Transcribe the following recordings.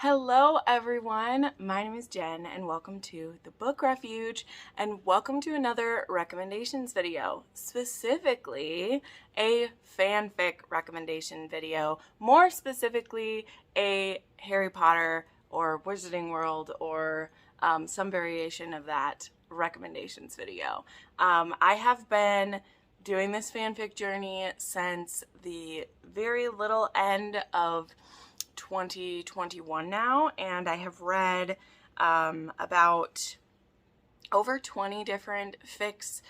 Hello everyone, my name is Jen and welcome to the book Refuge and welcome to another recommendations video, specifically a fanfic recommendation video, more specifically a Harry Potter or Wizarding World or some variation of that recommendations video. I have been doing this fanfic journey since the very little end of 2021 now, and I have read about over 20 different fics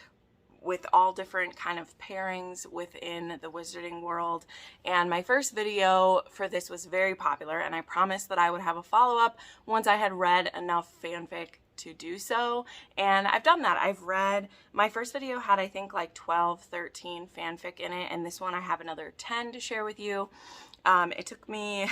with all different kind of pairings within the Wizarding world. And my first video for this was very popular, and I promised that I would have a follow-up once I had read enough fanfic to do so, and I've done that. I've read, my first video had I think like 12, 13 fanfic in it, and this one I have another 10 to share with you. It took me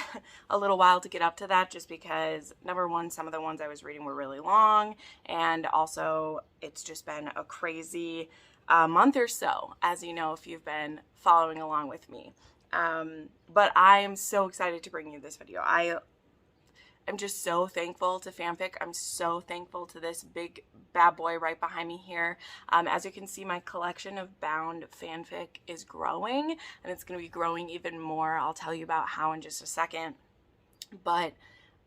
a little while to get up to that just because, number one, some of the ones I was reading were really long, and also it's just been a crazy month or so, as you know, if you've been following along with me. But I'm so excited to bring you this video. I'm just so thankful to fanfic. I'm so thankful to this big bad boy right behind me here. As you can see, my collection of bound fanfic is growing, and it's going to be growing even more. I'll tell you about how in just a second. But,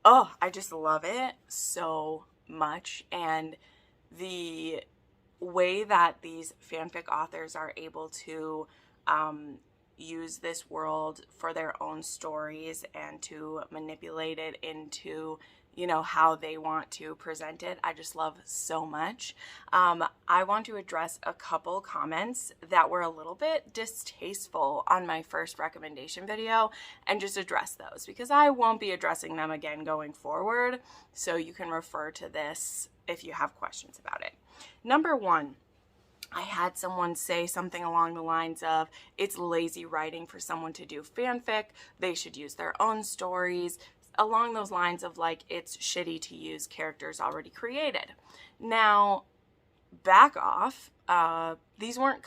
oh, I just love it so much. And the way that these fanfic authors are able to use this world for their own stories and to manipulate it into, you know, how they want to present it, I just love so much. I want to address a couple comments that were a little bit distasteful on my first recommendation video and just address those because I won't be addressing them again going forward, so you can refer to this if you have questions about it. Number one, I had someone say something along the lines of, it's lazy writing for someone to do fanfic, they should use their own stories, along those lines of like, it's shitty to use characters already created. Now, back off. These weren't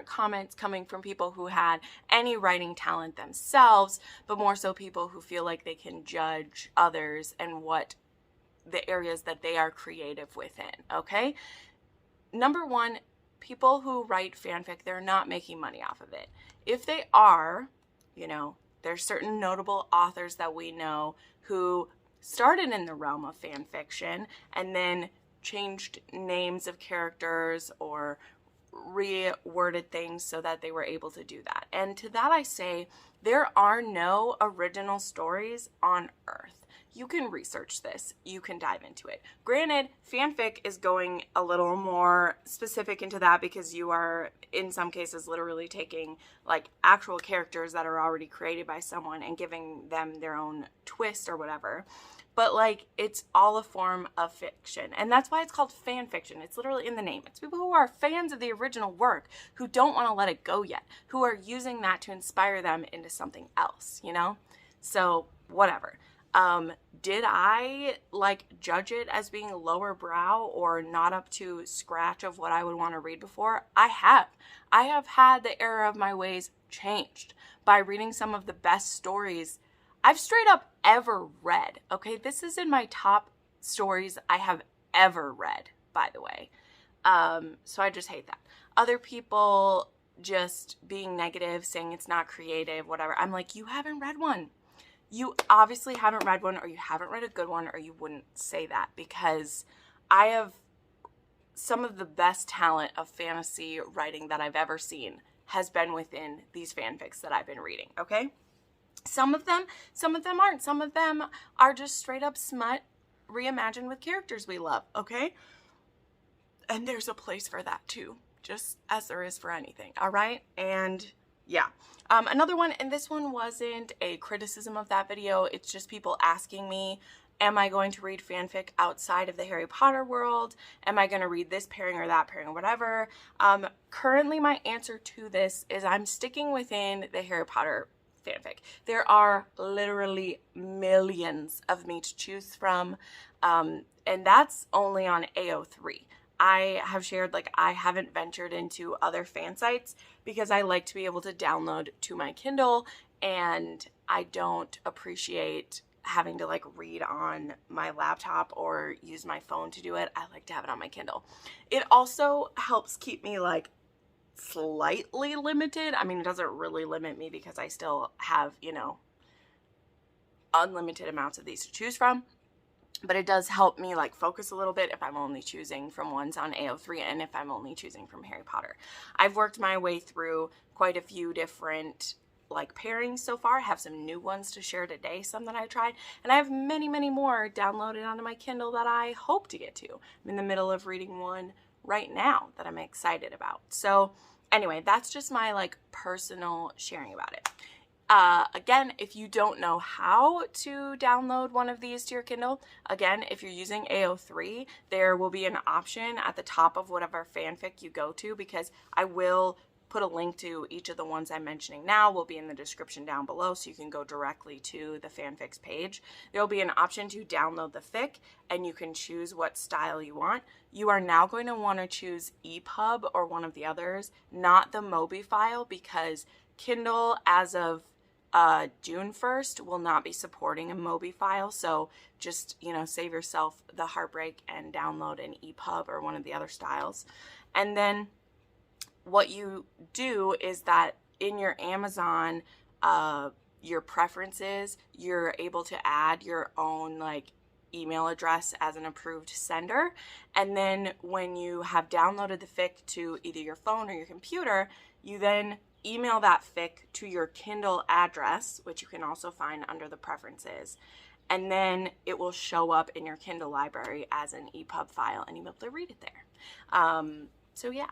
comments coming from people who had any writing talent themselves, but more so people who feel like they can judge others and what the areas that they are creative within, okay? Number one, people who write fanfic, they're not making money off of it. If they are, you know, there's certain notable authors that we know who started in the realm of fan fiction and then changed names of characters or reworded things so that they were able to do that. And to that I say, there are no original stories on Earth. You can research this, you can dive into it. Granted, fanfic is going a little more specific into that because you are, in some cases, literally taking like actual characters that are already created by someone and giving them their own twist or whatever. But like, it's all a form of fiction. And that's why it's called fan fiction. It's literally in the name. It's people who are fans of the original work, who don't want to let it go yet, who are using that to inspire them into something else, you know? So, whatever. Did I like judge it as being lower brow or not up to scratch of what I would want to read before? I have had the error of my ways changed by reading some of the best stories I've straight up ever read. Okay, this is in my top stories I have ever read, by the way. So I just hate that. Other people just being negative, saying it's not creative, whatever. I'm like, you haven't read one. You obviously haven't read one, or you haven't read a good one, or you wouldn't say that, because I have some of the best talent of fantasy writing that I've ever seen has been within these fanfics that I've been reading, okay? Some of them aren't. Some of them are just straight up smut reimagined with characters we love, okay? And there's a place for that too, just as there is for anything, all right? And yeah. Another one, and this one wasn't a criticism of that video, it's just people asking me, am I going to read fanfic outside of the Harry Potter world? Am I going to read this pairing or that pairing or whatever? Currently my answer to this is I'm sticking within the Harry Potter fanfic. There are literally millions of me to choose from, and that's only on AO3. I have shared, like, I haven't ventured into other fan sites because I like to be able to download to my Kindle, and I don't appreciate having to like read on my laptop or use my phone to do it. I like to have it on my Kindle. It also helps keep me like slightly limited. I mean, it doesn't really limit me because I still have, you know, unlimited amounts of these to choose from. But it does help me like focus a little bit if I'm only choosing from ones on AO3 and if I'm only choosing from Harry Potter. I've worked my way through quite a few different like pairings so far. I have some new ones to share today, some that I tried, and I have many, many more downloaded onto my Kindle that I hope to get to. I'm in the middle of reading one right now that I'm excited about. So anyway, that's just my like personal sharing about it. Again, if you don't know how to download one of these to your Kindle, again, if you're using AO3, there will be an option at the top of whatever fanfic you go to, because I will put a link to each of the ones I'm mentioning now will be in the description down below, so you can go directly to the fanfics page. There will be an option to download the fic, and you can choose what style you want. You are now going to want to choose EPUB or one of the others, not the Mobi file, because Kindle, as of June 1st, will not be supporting a Mobi file. So just, you know, save yourself the heartbreak and download an EPUB or one of the other styles. And then what you do is that in your Amazon, your preferences, you're able to add your own like email address as an approved sender. And then when you have downloaded the fic to either your phone or your computer, you then email that fic to your Kindle address, which you can also find under the preferences, and then it will show up in your Kindle library as an EPUB file, and you'll be able to read it there. So yeah,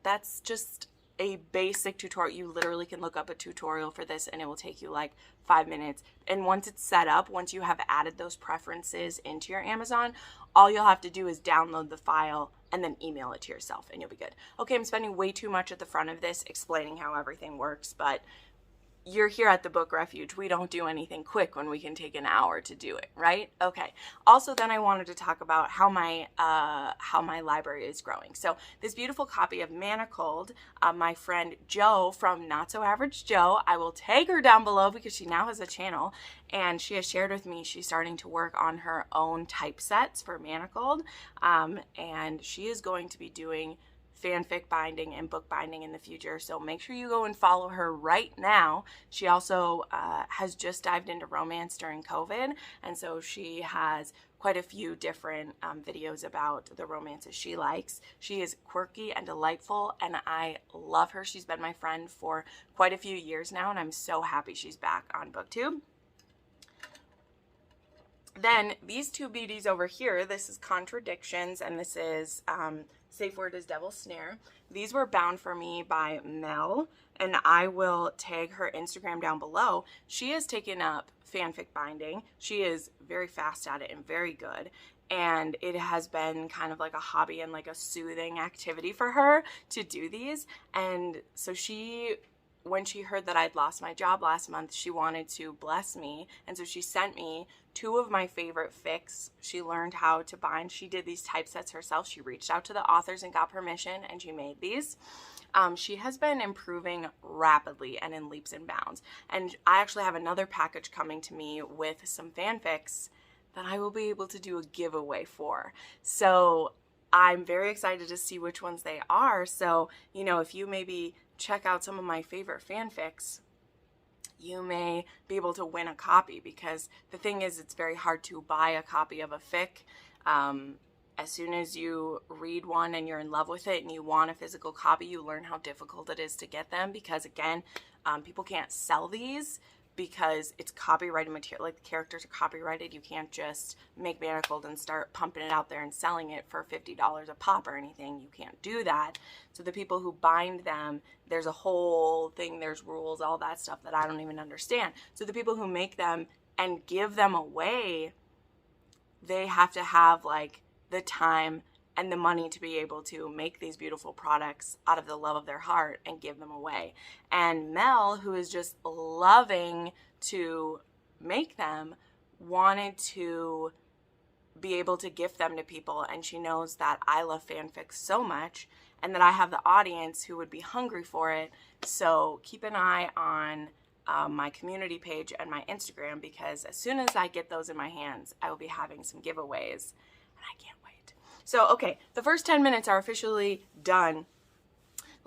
that's just a basic tutorial. You literally can look up a tutorial for this and it will take you like 5 minutes. And once it's set up, once you have added those preferences into your Amazon, all you'll have to do is download the file and then email it to yourself and you'll be good. Okay, I'm spending way too much at the front of this explaining how everything works, but you're here at the Book Refuge. We don't do anything quick when we can take an hour to do it, right? Okay. Also, then I wanted to talk about how my library is growing. So this beautiful copy of Manacled, my friend Jo from Not So Average Jo, I will tag her down below because she now has a channel, and she has shared with me she's starting to work on her own typesets for Manacled, and she is going to be doing fanfic binding and book binding in the future, so make sure you go and follow her right now. She also has just dived into romance during COVID, and so she has quite a few different videos about the romances she likes. She is quirky and delightful, and I love her. She's been my friend for quite a few years now, and I'm so happy she's back on Booktube. Then these two beauties over here, this is Contradictions, and this is Safe Word is Devil's Snare. These were bound for me by Mel, and I will tag her Instagram down below. She has taken up fanfic binding. She is very fast at it and very good, and it has been kind of like a hobby and like a soothing activity for her to do these. And so when she heard that I'd lost my job last month, she wanted to bless me, and so she sent me 2 of my favorite fics. She learned how to bind. She did these typesets herself. She reached out to the authors and got permission, and she made these. She has been improving rapidly and in leaps and bounds, and I actually have another package coming to me with some fanfics that I will be able to do a giveaway for. So I'm very excited to see which ones they are. So, you know, if you maybe check out some of my favorite fanfics, you may be able to win a copy, because the thing is, it's very hard to buy a copy of a fic. As soon as you read one and you're in love with it and you want a physical copy, you learn how difficult it is to get them, because again, people can't sell these because it's copyrighted material. Like, the characters are copyrighted. You can't just make Manacled and start pumping it out there and selling it for $50 a pop or anything. You can't do that. So the people who bind them, there's a whole thing, there's rules, all that stuff that I don't even understand. So the people who make them and give them away, they have to have like the time and the money to be able to make these beautiful products out of the love of their heart and give them away. And Mel, who is just loving to make them, wanted to be able to gift them to people, and she knows that I love fanfics so much and that I have the audience who would be hungry for it. So keep an eye on my community page and my Instagram, because as soon as I get those in my hands, I will be having some giveaways, and I can't wait. So, okay, the first 10 minutes are officially done.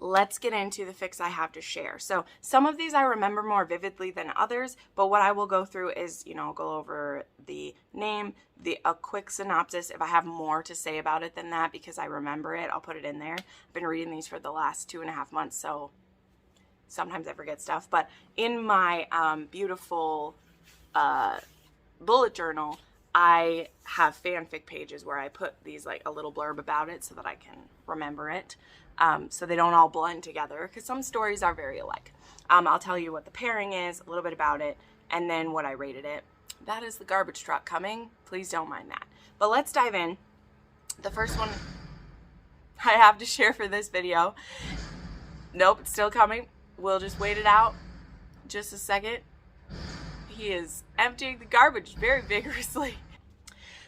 Let's get into the fics I have to share. So some of these I remember more vividly than others, but what I will go through is, I'll go over the name, a quick synopsis. If I have more to say about it than that because I remember it, I'll put it in there. I've been reading these for the last 2.5 months, so sometimes I forget stuff. But in my beautiful bullet journal, I have fanfic pages where I put these, like, a little blurb about it so that I can remember it. So they don't all blend together, because some stories are very alike. I'll tell you what the pairing is, a little bit about it, and then what I rated it. That is the garbage truck coming. Please don't mind that. But let's dive in. The first one I have to share for this video. Nope, it's still coming. We'll just wait it out just a second. He is emptying the garbage very vigorously.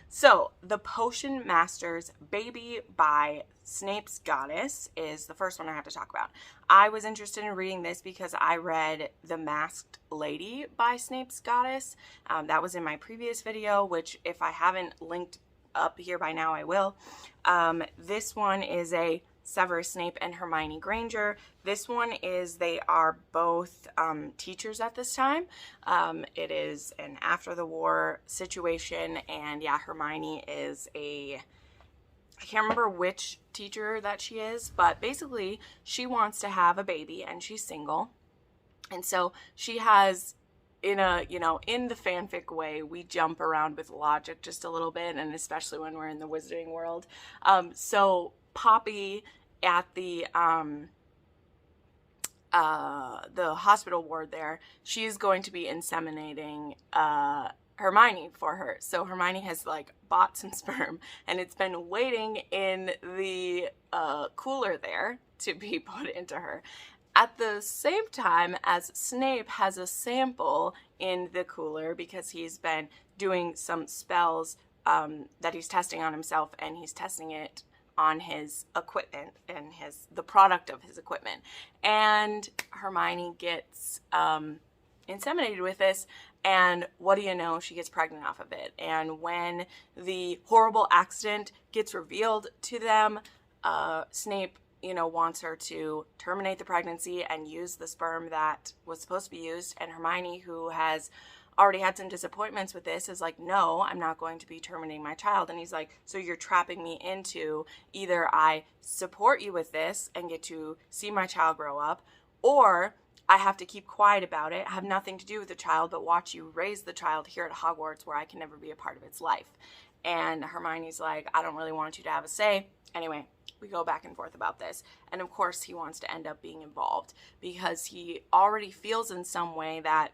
So, The Potion Master's Baby by Snape's Goddess is the first one I have to talk about. I was interested in reading this because I read The Masked Lady by Snape's Goddess. That was in my previous video, which if I haven't linked up here by now, I will. This one is a Severus Snape and Hermione Granger. This one is, they are both teachers at this time. It is an after the war situation, and yeah, Hermione is I can't remember which teacher that she is, but basically she wants to have a baby and she's single. And so she has, in the fanfic way, we jump around with logic just a little bit, and especially when we're in the wizarding world. So Poppy at the hospital ward there, she's going to be inseminating Hermione for her. So Hermione has, like, bought some sperm, and it's been waiting in the cooler there to be put into her. At the same time as Snape has a sample in the cooler, because he's been doing some spells that he's testing on himself, and he's testing it on his equipment and the product of his equipment. And Hermione gets inseminated with this, and what do you know, she gets pregnant off of it. And when the horrible accident gets revealed to them, Snape, wants her to terminate the pregnancy and use the sperm that was supposed to be used. And Hermione, who has already had some disappointments with this, is like, no, I'm not going to be terminating my child. And he's like, so you're trapping me into either I support you with this and get to see my child grow up, or I have to keep quiet about it, have nothing to do with the child, but watch you raise the child here at Hogwarts where I can never be a part of its life. And Hermione's like, I don't really want you to have a say. Anyway, we go back and forth about this. And of course he wants to end up being involved, because he already feels in some way that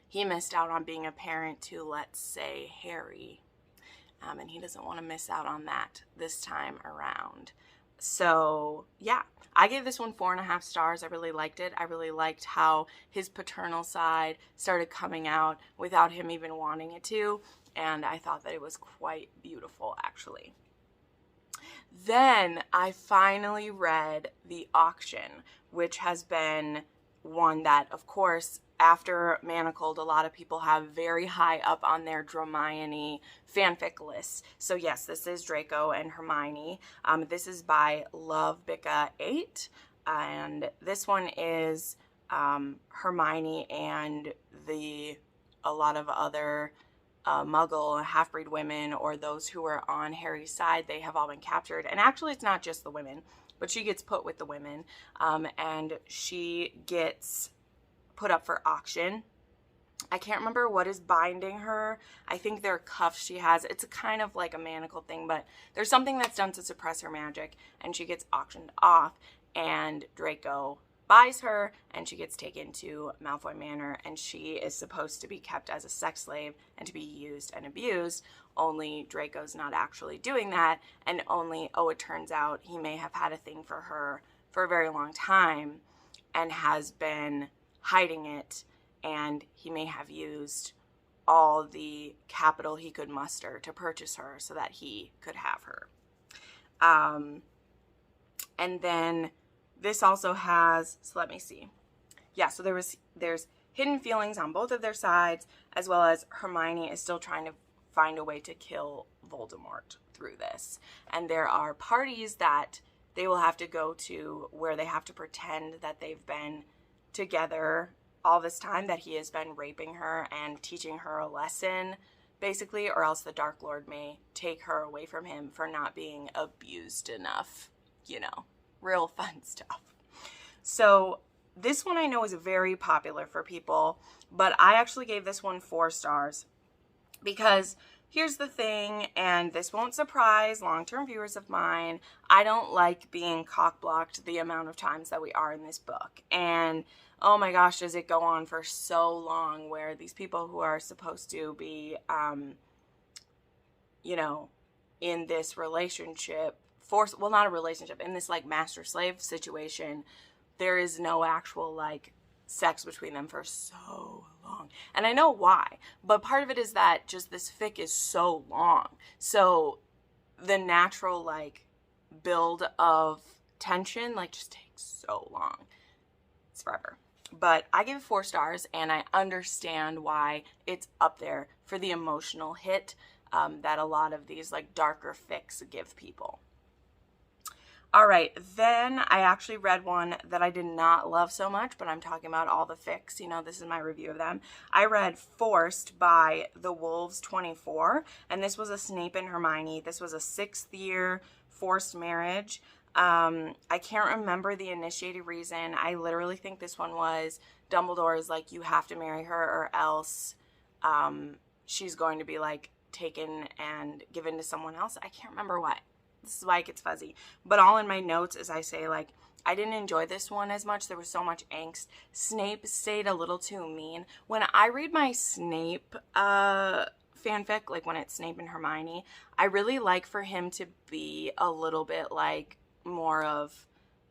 he missed out on being a parent to, let's say, Harry. And he doesn't want to miss out on that this time around. So, yeah, I gave this one 4.5 stars. I really liked it. I really liked how his paternal side started coming out without him even wanting it to. And I thought that it was quite beautiful, actually. Then I finally read The Auction, which has been one that, of course, after Manacled, a lot of people have very high up on their Dramione fanfic lists. So yes, this is Draco and Hermione. This is by Lovebicka8, and this one is Hermione and a lot of other Muggle half-breed women, or those who are on Harry's side. They have all been captured, and actually it's not just the women, but she gets put with the women, and she gets put up for auction. I can't remember what is binding her. I think they're cuffs she has. It's a kind of like a manacle thing, but there's something that's done to suppress her magic, and she gets auctioned off, and Draco buys her, and she gets taken to Malfoy Manor, and she is supposed to be kept as a sex slave and to be used and abused. Only Draco's not actually doing that, and it turns out he may have had a thing for her for a very long time and has been hiding it, and he may have used all the capital he could muster to purchase her so that he could have her. And then this also has, so let me see. Yeah, so there's hidden feelings on both of their sides, as well as Hermione is still trying to find a way to kill Voldemort through this. And there are parties that they will have to go to where they have to pretend that they've been together all this time, that he has been raping her and teaching her a lesson, basically, or else the Dark Lord may take her away from him for not being abused enough. You know, real fun stuff. So this one I know is very popular for people, but I actually gave this one 4 stars because here's the thing, and this won't surprise long-term viewers of mine, I don't like being cock-blocked the amount of times that we are in this book. And oh my gosh, does it go on for so long, where these people who are supposed to be, you know, in this relationship, well, not a relationship, in this like master-slave situation, there is no actual like sex between them for so long. And I know why, but part of it is that just this fic is so long. So the natural like build of tension like just takes so long. It's forever. But I give it 4 stars, and I understand why it's up there for the emotional hit that a lot of these like darker fics give people. All right, then I actually read one that I did not love so much, but I'm talking about all the fics. You know, this is my review of them. I read Forced by The Wolves 24, and this was a Snape and Hermione. This was a 6th year forced marriage. I can't remember the initiated reason. I literally think this one was Dumbledore is like, you have to marry her or else she's going to be like taken and given to someone else. I can't remember what. This is why it gets fuzzy. But all in my notes is I say, like, I didn't enjoy this one as much. There was so much angst. Snape stayed a little too mean. When I read my Snape fanfic, like when it's Snape and Hermione, I really like for him to be a little bit, like, more of,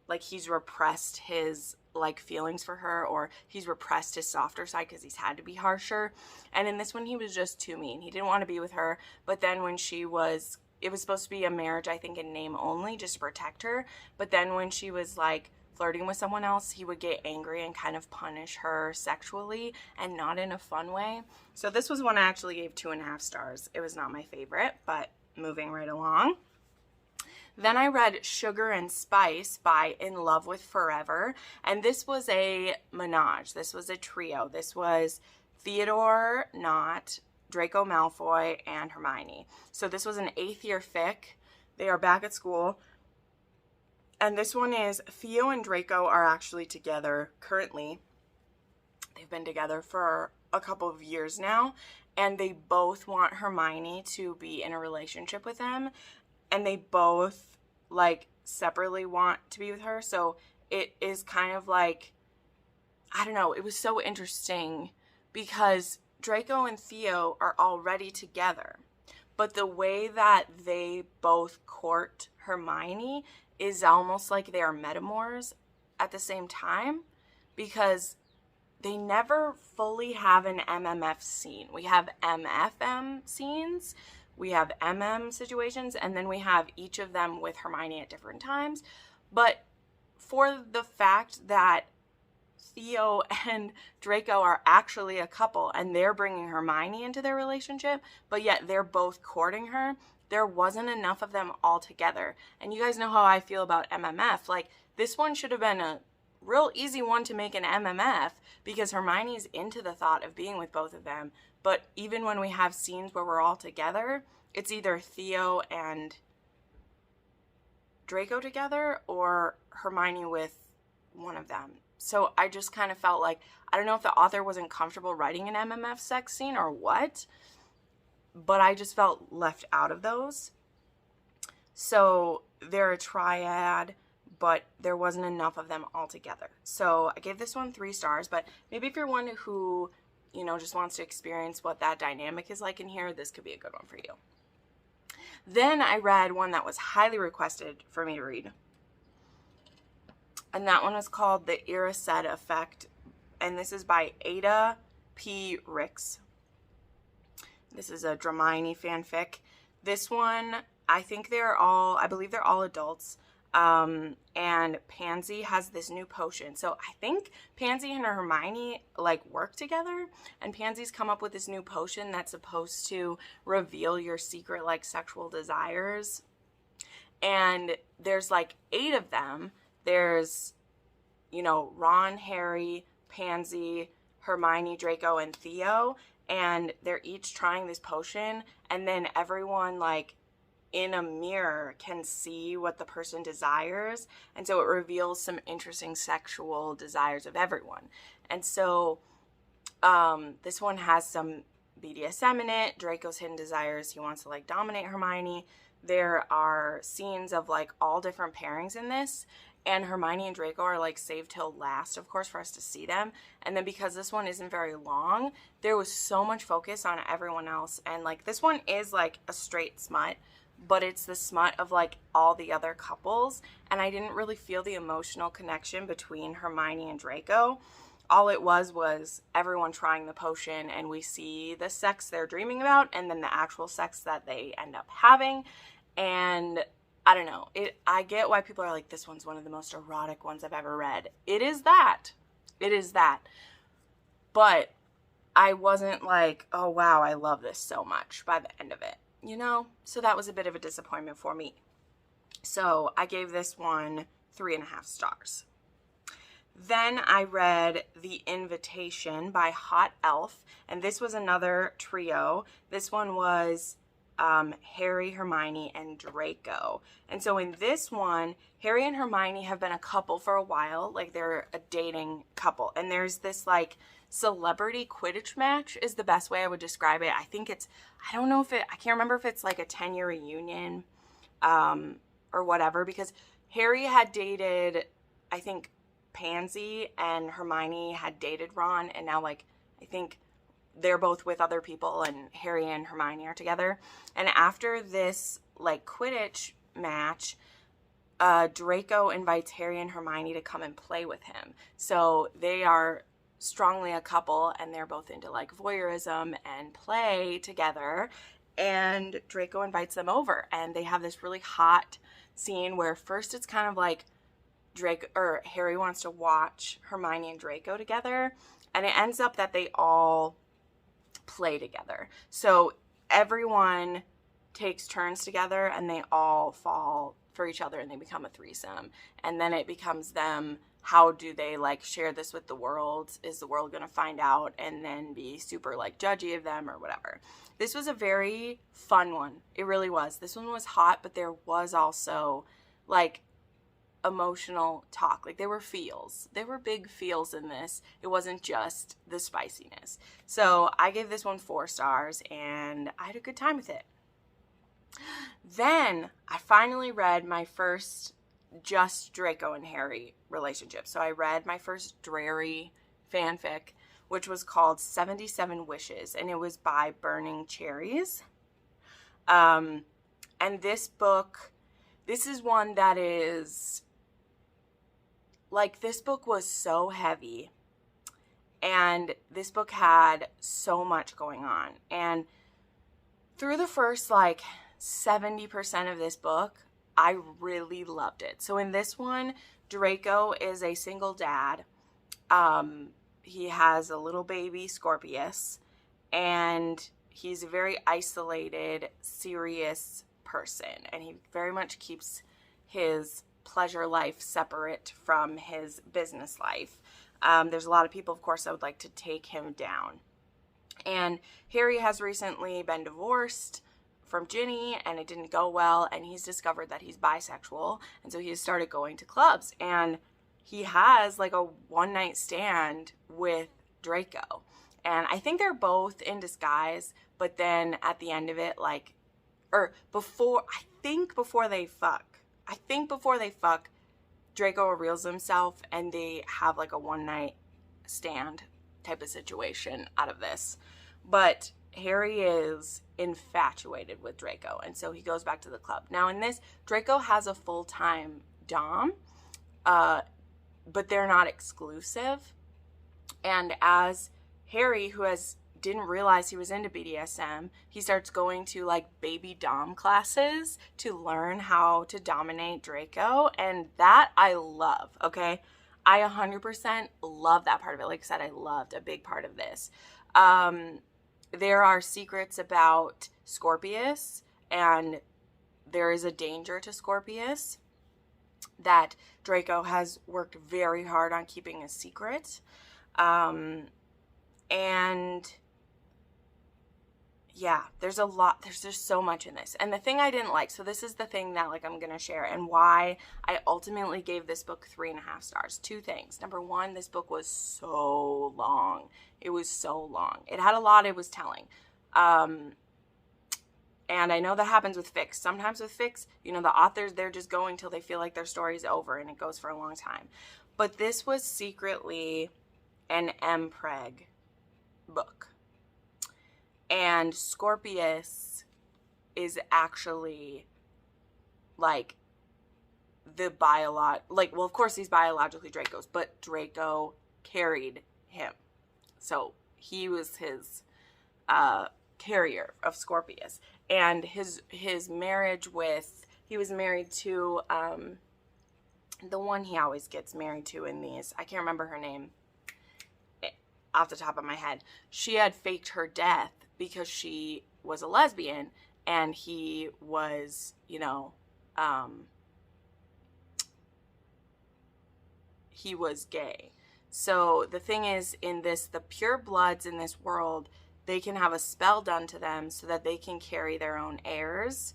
like, he's repressed his, like, feelings for her, or he's repressed his softer side because he's had to be harsher. And in this one, he was just too mean. He didn't want to be with her. But then when it was supposed to be a marriage, I think, in name only, just to protect her. But then when she was, like, flirting with someone else, he would get angry and kind of punish her sexually, and not in a fun way. So this was one I actually gave 2.5 stars. It was not my favorite, but moving right along. Then I read Sugar and Spice by In Love with Forever, and this was a menage. This was a trio. This was Theodore Nott, Draco Malfoy, and Hermione. So this was an 8th year fic. They are back at school. And this one is Theo and Draco are actually together currently. They've been together for a couple of years now. And they both want Hermione to be in a relationship with him. And they both, like, separately want to be with her. So it is kind of like, I don't know, it was so interesting because Draco and Theo are already together, but the way that they both court Hermione is almost like they are metamors at the same time, because they never fully have an MMF scene. We have MFM scenes, we have MM situations, and then we have each of them with Hermione at different times. But for the fact that Theo and Draco are actually a couple and they're bringing Hermione into their relationship, but yet they're both courting her, there wasn't enough of them all together. And you guys know how I feel about MMF. Like, this one should have been a real easy one to make an MMF because Hermione's into the thought of being with both of them. But even when we have scenes where we're all together, it's either Theo and Draco together or Hermione with one of them. So I just kind of felt like, I don't know if the author wasn't comfortable writing an MMF sex scene or what, but I just felt left out of those. So they're a triad, but there wasn't enough of them all together. So I gave this one 3 stars, but maybe if you're one who, you know, just wants to experience what that dynamic is like in here, this could be a good one for you. Then I read one that was highly requested for me to read. And that one was called The Irisette Effect. And this is by Ada P. Ricks. This is a Dramione fanfic. This one, I believe they're all adults. And Pansy has this new potion. So I think Pansy and Hermione like work together, and Pansy's come up with this new potion that's supposed to reveal your secret like sexual desires. And there's like 8 of them. There's, you know, Ron, Harry, Pansy, Hermione, Draco, and Theo, and they're each trying this potion, and then everyone like in a mirror can see what the person desires, and so it reveals some interesting sexual desires of everyone. And so this one has some BDSM in it. Draco's hidden desires, he wants to like dominate Hermione. There are scenes of like all different pairings in this, and Hermione and Draco are like saved till last, of course, for us to see them. And then because this one isn't very long, there was so much focus on everyone else. And like this one is like a straight smut, but it's the smut of like all the other couples, and I didn't really feel the emotional connection between Hermione and Draco. All it was everyone trying the potion, and we see the sex they're dreaming about and then the actual sex that they end up having. And I don't know, I get why people are like, this one's one of the most erotic ones I've ever read. It is that, but I wasn't like, oh wow, I love this so much by the end of it. You know, so that was a bit of a disappointment for me. So I gave this one 3.5 stars. Then I read The Invitation by Hot Elf, and this was another trio. This one was Harry, Hermione, and Draco. And so in this one, Harry and Hermione have been a couple for a while, like they're a dating couple, and there's this like celebrity Quidditch match is the best way I would describe it. I think it's, I can't remember if it's like a 10-year reunion or whatever, because Harry had dated, I think, Pansy, and Hermione had dated Ron, and now like I think they're both with other people and Harry and Hermione are together. And after this like Quidditch match, Draco invites Harry and Hermione to come and play with him. So they are strongly a couple, and they're both into like voyeurism and play together, and Draco invites them over, and they have this really hot scene where first it's kind of like Harry wants to watch Hermione and Draco together, and it ends up that they all play together. So everyone takes turns together, and they all fall for each other, and they become a threesome. And then it becomes them, how do they like share this with the world? Is the world going to find out and then be super like judgy of them or whatever? This was a very fun one. It really was. This one was hot, but there was also like emotional talk. Like there were feels. There were big feels in this. It wasn't just the spiciness. So I gave this one 4 stars, and I had a good time with it. Then I finally read my first just Draco and Harry relationship. So I read my first Drary fanfic, which was called 77 Wishes, and it was by Burning Cherries. And this book, this is one that is, like, this book was so heavy, and this book had so much going on. And through the first, like, 70% of this book, I really loved it. So in this one, Draco is a single dad. He has a little baby, Scorpius, and he's a very isolated, serious person, and he very much keeps his pleasure life separate from his business life. There's a lot of people, of course, that would like to take him down. And Harry has recently been divorced from Ginny, and it didn't go well, and he's discovered that he's bisexual, and so he has started going to clubs, and he has like a one-night stand with Draco, and I think they're both in disguise, but then at the end of it, like, or before they fuck, Draco reveals himself, and they have like a one-night stand type of situation out of this. But Harry is infatuated with Draco, and so he goes back to the club. Now in this, Draco has a full-time dom, but they're not exclusive. And as Harry, who has didn't realize he was into BDSM. He starts going to like baby dom classes to learn how to dominate Draco, and that I love, okay? I 100% love that part of it. Like I said, I loved a big part of this. There are secrets about Scorpius, and there is a danger to Scorpius that Draco has worked very hard on keeping a secret. And yeah, there's a lot, there's just so much in this. And the thing I didn't like, so this is the thing that like I'm going to share and why I ultimately gave this book 3.5 stars. Two things. Number one, this book was so long. It was so long. It had a lot it was telling. And I know that happens with fics. Sometimes with fics, you know, the authors, they're just going till they feel like their story's over and it goes for a long time. But this was secretly an MPreg book. And Scorpius is actually like the well, of course he's biologically Draco's, but Draco carried him. So he was his carrier of Scorpius. And his marriage with, he was married to the one he always gets married to in these. I can't remember her name off the top of my head. She had faked her death because she was a lesbian and he was, you know, he was gay. So the thing is, in this, the pure bloods in this world, they can have a spell done to them so that they can carry their own heirs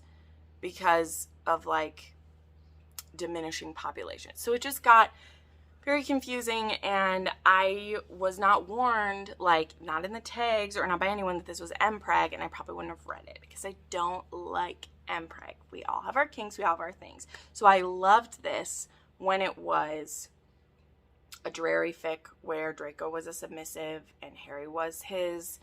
because of like diminishing population. So it just got very confusing, and I was not warned, like not in the tags or not by anyone, that this was MPreg, and I probably wouldn't have read it because I don't like MPreg. We all have our kinks, we all have our things. So I loved this when it was a dreary fic where Draco was a submissive and Harry was his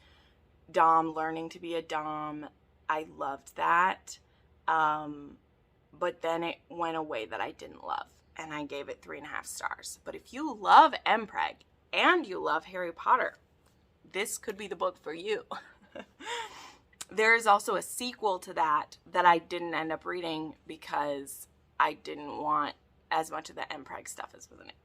dom learning to be a dom. I loved that. But then it went a way that I didn't love, and I gave it 3.5 stars. But if you love MPreg and you love Harry Potter, this could be the book for you. There is also a sequel to that I didn't end up reading because I didn't want as much of the MPreg stuff as was in it.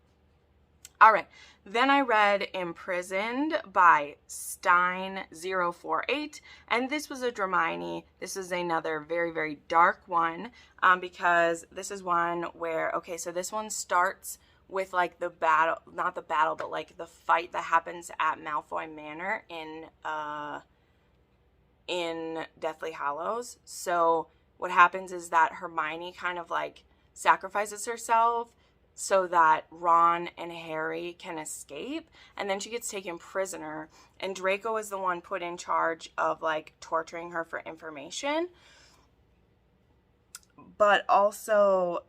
All right, then I read Imprisoned by Stein048, and this was a Dramione. This is another very, very dark one because this is one where, okay, so this one starts with like the battle, not the battle, but like the fight that happens at Malfoy Manor in Deathly Hallows. So what happens is that Hermione kind of like sacrifices herself so that Ron and Harry can escape, and then she gets taken prisoner, and Draco is the one put in charge of like torturing her for information. But also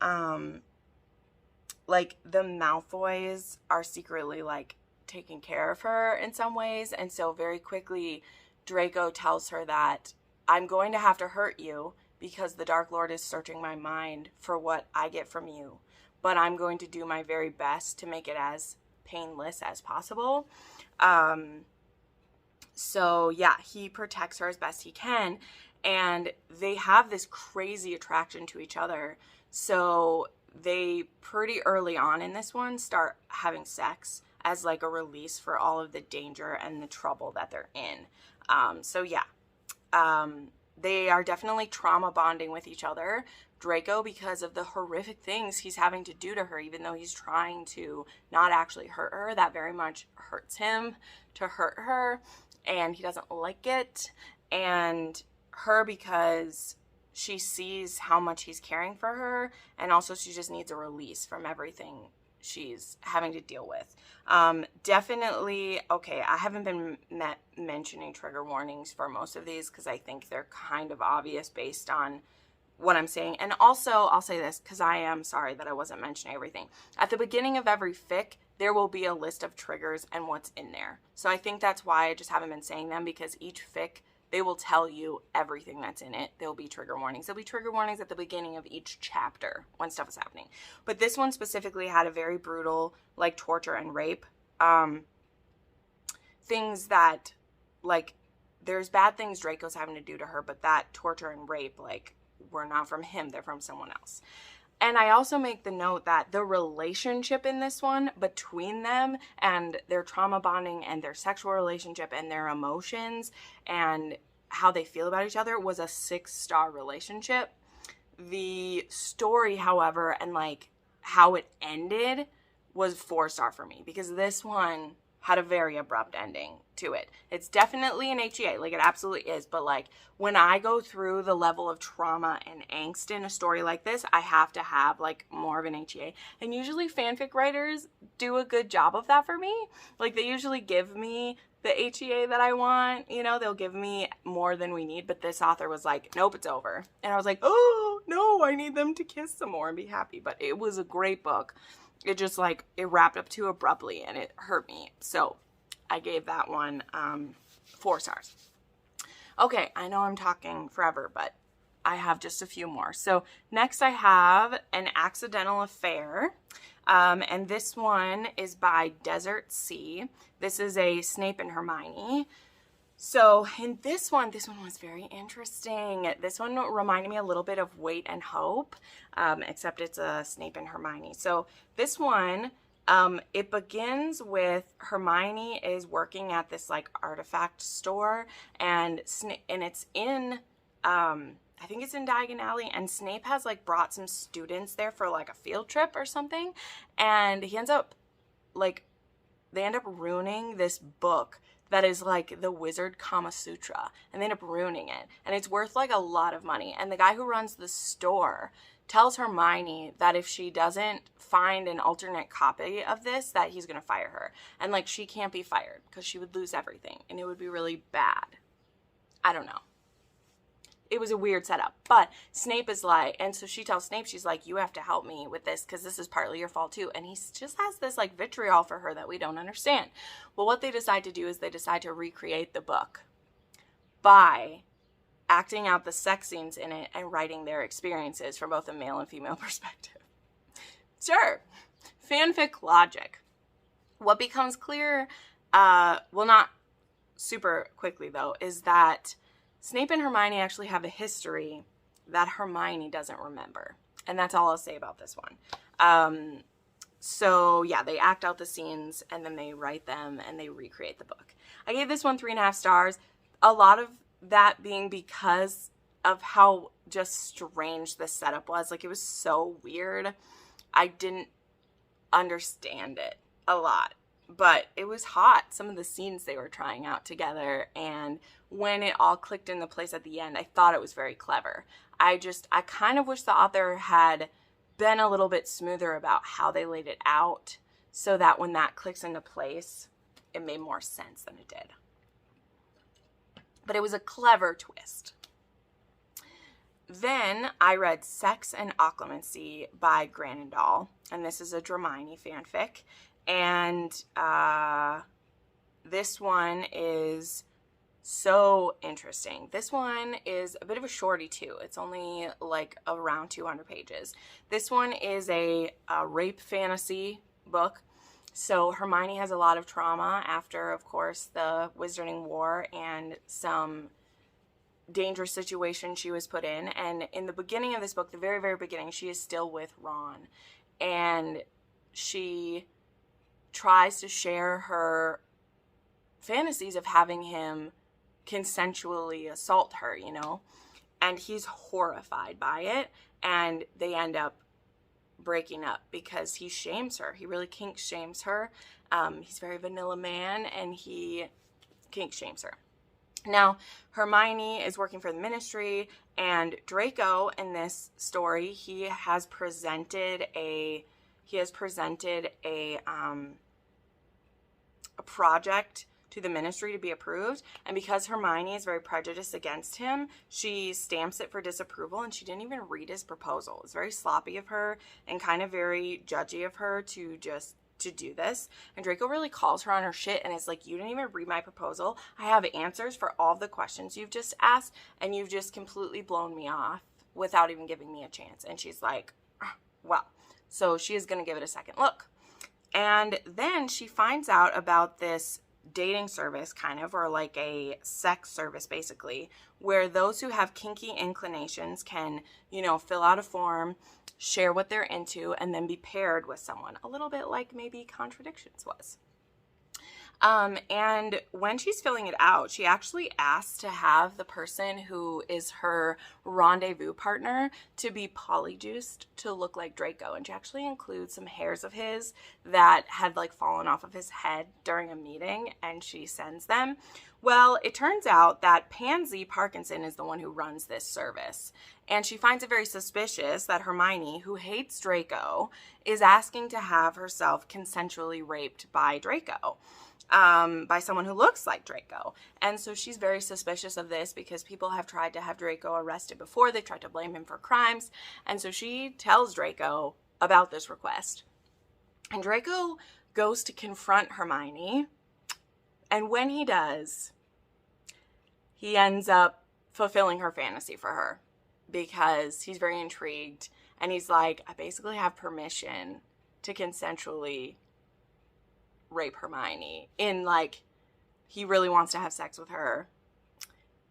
like the Malfoys are secretly like taking care of her in some ways, and so very quickly Draco tells her that I'm going to have to hurt you because the Dark Lord is searching my mind for what I get from you, but I'm going to do my very best to make it as painless as possible. So yeah, he protects her as best he can, and they have this crazy attraction to each other. So they pretty early on in this one start having sex as like a release for all of the danger and the trouble that they're in. So yeah, they are definitely trauma bonding with each other. Draco, because of the horrific things he's having to do to her, even though he's trying to not actually hurt her, that very much hurts him to hurt her, and he doesn't like it. And her, because she sees how much he's caring for her, and also she just needs a release from everything she's having to deal with. Definitely, okay, I haven't been mentioning trigger warnings for most of these because I think they're kind of obvious based on what I'm saying. And also, I'll say this because I am sorry that I wasn't mentioning everything. At the beginning of every fic, there will be a list of triggers and what's in there. So I think that's why I just haven't been saying them, because each fic, they will tell you everything that's in it. There'll be trigger warnings. There'll be trigger warnings at the beginning of each chapter when stuff is happening. But this one specifically had a very brutal, like, torture and rape. Things that, like, there's bad things Draco's having to do to her, but that torture and rape, like, were not from him, they're from someone else. And I also make the note that the relationship in this one between them and their trauma bonding and their sexual relationship and their emotions and how they feel about each other was a 6-star relationship. The story, however, and like how it ended was 4-star for me, because this one had a very abrupt ending to it. It's definitely an HEA, like it absolutely is, but like when I go through the level of trauma and angst in a story like this, I have to have like more of an HEA. And usually fanfic writers do a good job of that for me. Like they usually give me the HEA that I want, you know, they'll give me more than we need, but this author was like, nope, it's over. And I was like, oh no, I need them to kiss some more and be happy. But it was a great book. It just like, it wrapped up too abruptly and it hurt me. So I gave that one 4 stars. Okay, I know I'm talking forever, but I have just a few more. So next I have An Accidental Affair. And this one is by Desert Sea. This is a Snape and Hermione. So in this one was very interesting. This one reminded me a little bit of Wait and Hope, except it's a Snape and Hermione. So this one, it begins with Hermione is working at this like artifact store, and it's in, I think it's in Diagon Alley, and Snape has like brought some students there for like a field trip or something, and he ends up like, they end up ruining this book that is like the Wizard Kama Sutra, and they end up ruining it, and it's worth like a lot of money. And the guy who runs the store tells Hermione that if she doesn't find an alternate copy of this, that he's gonna fire her, and like she can't be fired because she would lose everything and it would be really bad. I don't know. It was a weird setup, but Snape is like, and so she tells Snape, she's like, you have to help me with this because this is partly your fault too. And he just has this like vitriol for her that we don't understand. Well, what they decide to do is they decide to recreate the book by acting out the sex scenes in it and writing their experiences from both a male and female perspective. Sure, fanfic logic. What becomes clear, well, not super quickly though, is that Snape and Hermione actually have a history that Hermione doesn't remember. And that's all I'll say about this one. So yeah, they act out the scenes and then they write them and they recreate the book. I gave this one 3.5 stars. A lot of that being because of how just strange the setup was. Like it was so weird. I didn't understand it a lot. But it was hot, some of the scenes they were trying out together, and when it all clicked into place at the end, I thought it was very clever. I kind of wish the author had been a little bit smoother about how they laid it out, so that when that clicks into place, it made more sense than it did. But it was a clever twist. Then I read Sex and Occlumency by Grandendal, and this is a Dramione fanfic. And this one is so interesting. This one is a bit of a shorty too. It's only like around 200 pages. This one is a rape fantasy book. So Hermione has a lot of trauma after, of course, the Wizarding War and some dangerous situation she was put in. And in the beginning of this book, the very, very beginning, she is still with Ron. And she tries to share her fantasies of having him consensually assault her, you know, and he's horrified by it, and they end up breaking up because he shames her. He really kink shames her. He's very vanilla man, and he kink shames her. Now, Hermione is working for the Ministry, and Draco in this story, he has presented a project to the Ministry to be approved, and because Hermione is very prejudiced against him, she stamps it for disapproval, and she didn't even read his proposal. It's very sloppy of her and kind of very judgy of her to do this. And Draco really calls her on her shit and is like, you didn't even read my proposal. I have answers for all the questions you've just asked, and you've just completely blown me off without even giving me a chance. And she's like, well, so she is going to give it a second look. And then she finds out about this dating service kind of, or like a sex service basically, where those who have kinky inclinations can, you know, fill out a form, share what they're into, and then be paired with someone, a little bit like maybe Contradictions was. And when she's filling it out, she actually asks to have the person who is her rendezvous partner to be polyjuiced to look like Draco. And she actually includes some hairs of his that had like fallen off of his head during a meeting, and she sends them. Well, it turns out that Pansy Parkinson is the one who runs this service. And she finds it very suspicious that Hermione, who hates Draco, is asking to have herself consensually raped by Draco. By someone who looks like Draco. And so she's very suspicious of this because people have tried to have Draco arrested before. They've tried to blame him for crimes. And so she tells Draco about this request. And Draco goes to confront Hermione. And when he does, he ends up fulfilling her fantasy for her because he's very intrigued. And he's like, I basically have permission to consensually rape Hermione, in like, he really wants to have sex with her,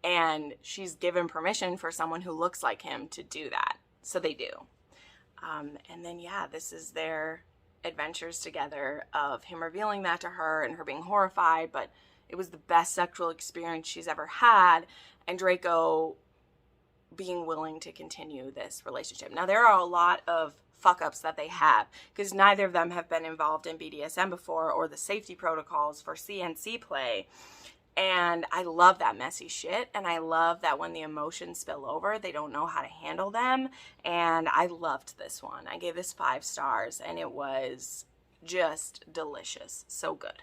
and she's given permission for someone who looks like him to do that. So they do. And then, yeah, this is their adventures together of him revealing that to her and her being horrified, but it was the best sexual experience she's ever had, and Draco being willing to continue this relationship. Now, there are a lot of fuck-ups that they have because neither of them have been involved in BDSM before or the safety protocols for CNC play. And I love that messy shit, and I love that when the emotions spill over, they don't know how to handle them. And I loved this one. I gave this 5 stars, and it was just delicious. So good.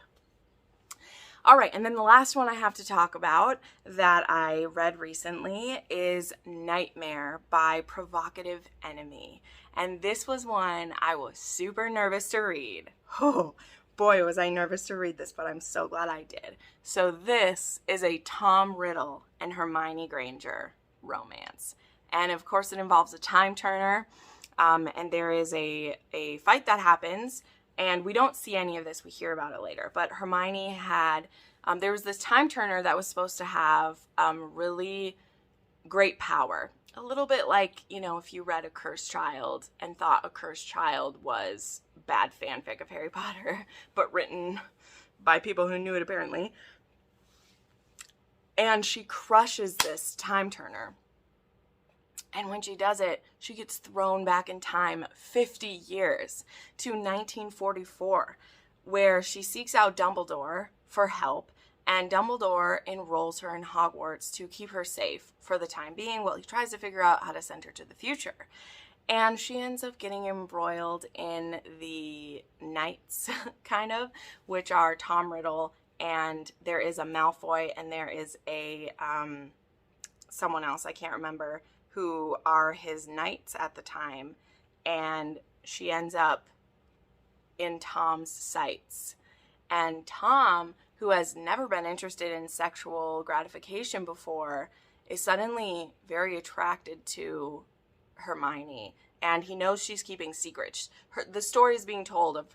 All right, and then the last one I have to talk about that I read recently is Nightmare by Provocative Enemy. And this was one I was super nervous to read. Oh, boy, was I nervous to read this, but I'm so glad I did. So this is a Tom Riddle and Hermione Granger romance. And of course it involves a time turner, and there is a fight that happens. And we don't see any of this, we hear about it later. But Hermione had, there was this time turner that was supposed to have really great power. A little bit like, you know, if you read A Cursed Child and thought A Cursed Child was bad fanfic of Harry Potter, but written by people who knew it apparently. And she crushes this time turner. And when she does it, she gets thrown back in time 50 years to 1944, where she seeks out Dumbledore for help, and Dumbledore enrolls her in Hogwarts to keep her safe for the time being while he tries to figure out how to send her to the future. And she ends up getting embroiled in the Knights, kind of, which are Tom Riddle, and there is a Malfoy, and there is a someone else, I can't remember, who are his knights at the time, and she ends up in Tom's sights. And Tom, who has never been interested in sexual gratification before, is suddenly very attracted to Hermione, and he knows she's keeping secrets. The story is being told of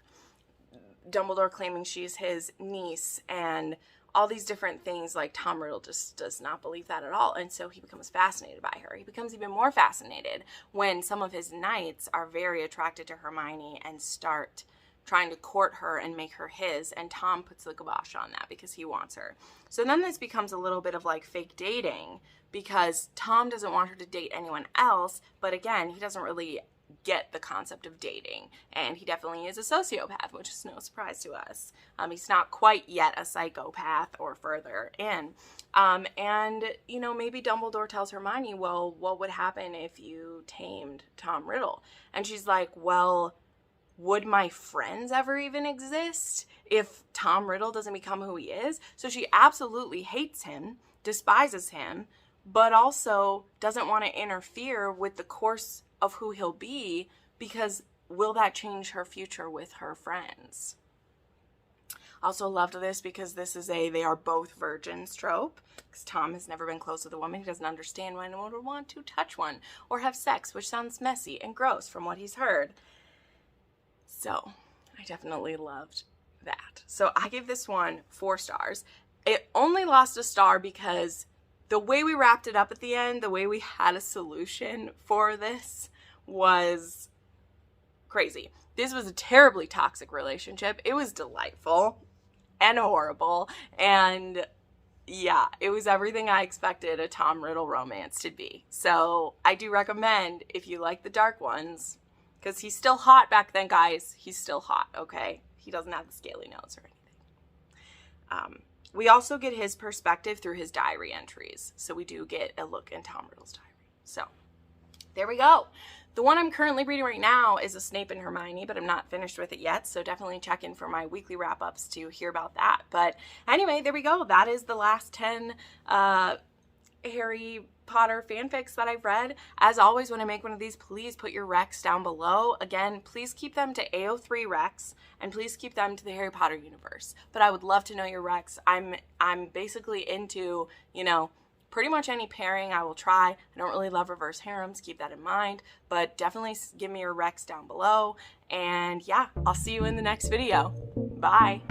Dumbledore claiming she's his niece, and all these different things. Like, Tom Riddle just does not believe that at all, and so he becomes fascinated by her. He becomes even more fascinated when some of his knights are very attracted to Hermione and start trying to court her and make her his, and Tom puts the kibosh on that because he wants her. So then this becomes a little bit of like fake dating, because Tom doesn't want her to date anyone else, but again, he doesn't really get the concept of dating, and he definitely is a sociopath, which is no surprise to us. He's not quite yet a psychopath or further in. And, you know, maybe Dumbledore tells Hermione, well, what would happen if you tamed Tom Riddle? And she's like, well, would my friends ever even exist if Tom Riddle doesn't become who he is? So she absolutely hates him, despises him, but also doesn't want to interfere with the course of who he'll be, because will that change her future with her friends? Also loved this because this is a they are both virgins trope, because Tom has never been close with a woman. He doesn't understand why anyone would want to touch one or have sex, which sounds messy and gross from what he's heard. So I definitely loved that. So I gave this one 4 stars. It only lost a star because the way we wrapped it up at the end, the way we had a solution for this was crazy. This was a terribly toxic relationship. It was delightful and horrible, and yeah, it was everything I expected a Tom Riddle romance to be. So I do recommend, if you like the dark ones, because he's still hot back then, guys. He's still hot, okay? He doesn't have the scaly nose or anything. We also get his perspective through his diary entries. So we do get a look in Tom Riddle's diary. So there we go. The one I'm currently reading right now is a Snape and Hermione, but I'm not finished with it yet, so definitely check in for my weekly wrap-ups to hear about that. But anyway, there we go. That is the last 10 Harry Potter fanfics that I've read. As always, when I make one of these, please put your recs down below. Again, please keep them to AO3 recs, and please keep them to the Harry Potter universe. But I would love to know your recs. I'm basically into, you know, pretty much any pairing I will try. I don't really love reverse harems, keep that in mind, but definitely give me your recs down below. And yeah, I'll see you in the next video. Bye.